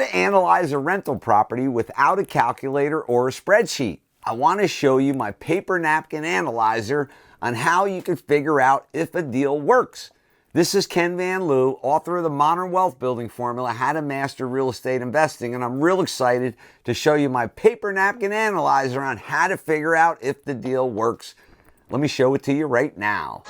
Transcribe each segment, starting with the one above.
to analyze a rental property without a calculator or a spreadsheet. I want to show you my paper napkin analyzer on how you can figure out if a deal works. This is Ken Van Liew, author of the Modern Wealth Building Formula, How to Master Real Estate Investing, and I'm real excited to show you my paper napkin analyzer on how to figure out if the deal works. Let me show it to you right now.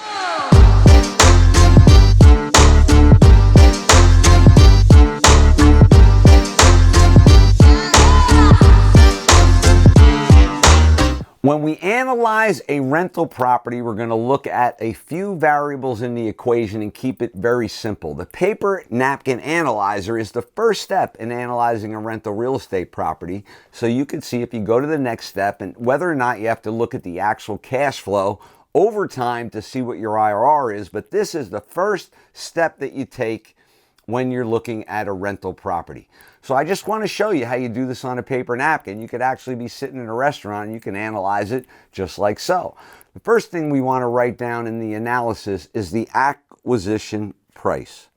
When we analyze a rental property, we're going to look at a few variables in the equation and keep it very simple. The paper napkin analyzer is the first step in analyzing a rental real estate property. So you can see if you go to the next step and whether or not you have to look at the actual cash flow over time to see what your IRR is. But this is the first step that you take when you're looking at a rental property. So I just want to show you how you do this on a paper napkin. You could actually be sitting in a restaurant and you can analyze it just like so. The first thing we want to write down in the analysis is the acquisition price.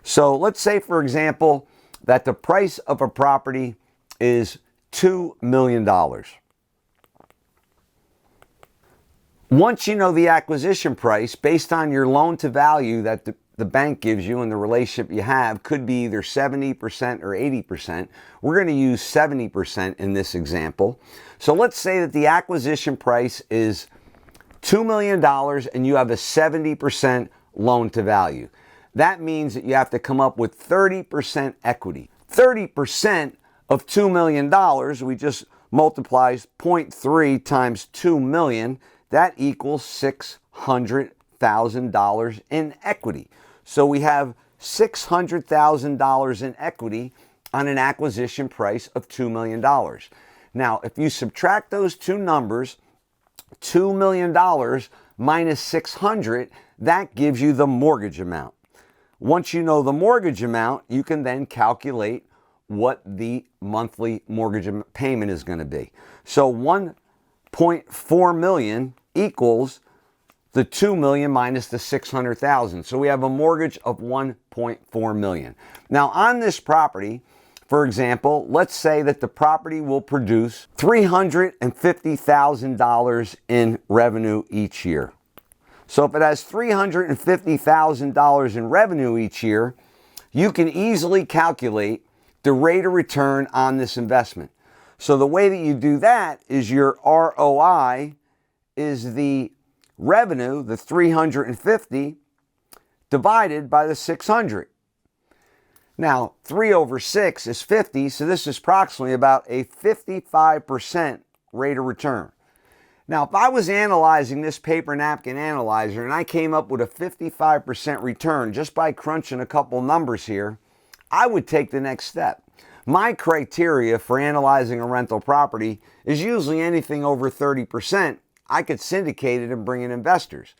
So let's say, for example, that the price of a property is $2 million. Once you know the acquisition price, based on your loan to value that the bank gives you and the relationship you have, could be either 70% or 80%. We're going to use 70% in this example. So let's say that the acquisition price is $2 million and you have a 70% loan to value. That means that you have to come up with 30% equity. 30% of $2 million, we just multiplies 0.3 times 2 million, that equals $600,000 in equity. So we have $600,000 in equity on an acquisition price of $2 million. Now, if you subtract those two numbers, $2 million minus 600, that gives you the mortgage amount. Once you know the mortgage amount, you can then calculate what the monthly mortgage payment is going to be. So 1.4 million equals the 2 million minus the 600,000. So we have a mortgage of 1.4 million. Now on this property, for example, let's say that the property will produce $350,000 in revenue each year. So if it has $350,000 in revenue each year, you can easily calculate the rate of return on this investment. So the way that you do that is your ROI is the revenue, the 350, divided by the 600. Now, 3 over 6 is 50, so this is approximately about a 55% rate of return. Now, if I was analyzing this paper napkin analyzer and I came up with a 55% return just by crunching a couple numbers here, I would take the next step. My criteria for analyzing a rental property is usually anything over 30%. I could syndicate it and bring in investors.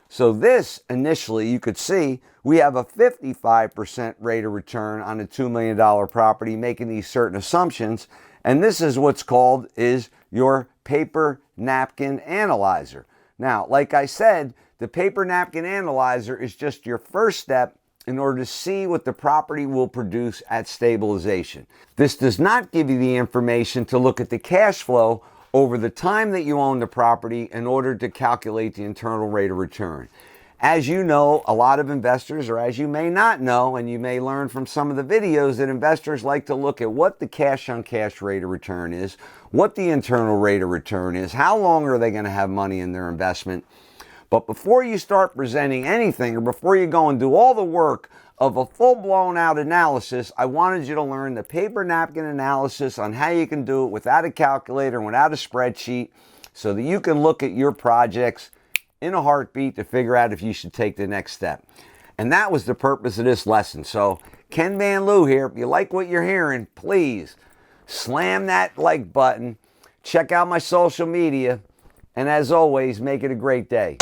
So this, initially, you could see, we have a 55% rate of return on a $2 million property, making these certain assumptions. And this is what's called is your paper napkin analyzer. Now, like I said, the paper napkin analyzer is just your first step in order to see what the property will produce at stabilization. This does not give you the information to look at the cash flow over the time that you own the property in order to calculate the internal rate of return. As you know, a lot of investors, or as you may not know, and you may learn from some of the videos, that investors like to look at what the cash on cash rate of return is, what the internal rate of return is, how long are they going to have money in their investment. But before you start presenting anything, or before you go and do all the work of a full-blown out analysis, I wanted you to learn the paper napkin analysis on how you can do it without a calculator and without a spreadsheet so that you can look at your projects in a heartbeat to figure out if you should take the next step. And that was the purpose of this lesson. So Ken Van Liew here. If you like what you're hearing, please slam that like button. Check out my social media. And as always, make it a great day.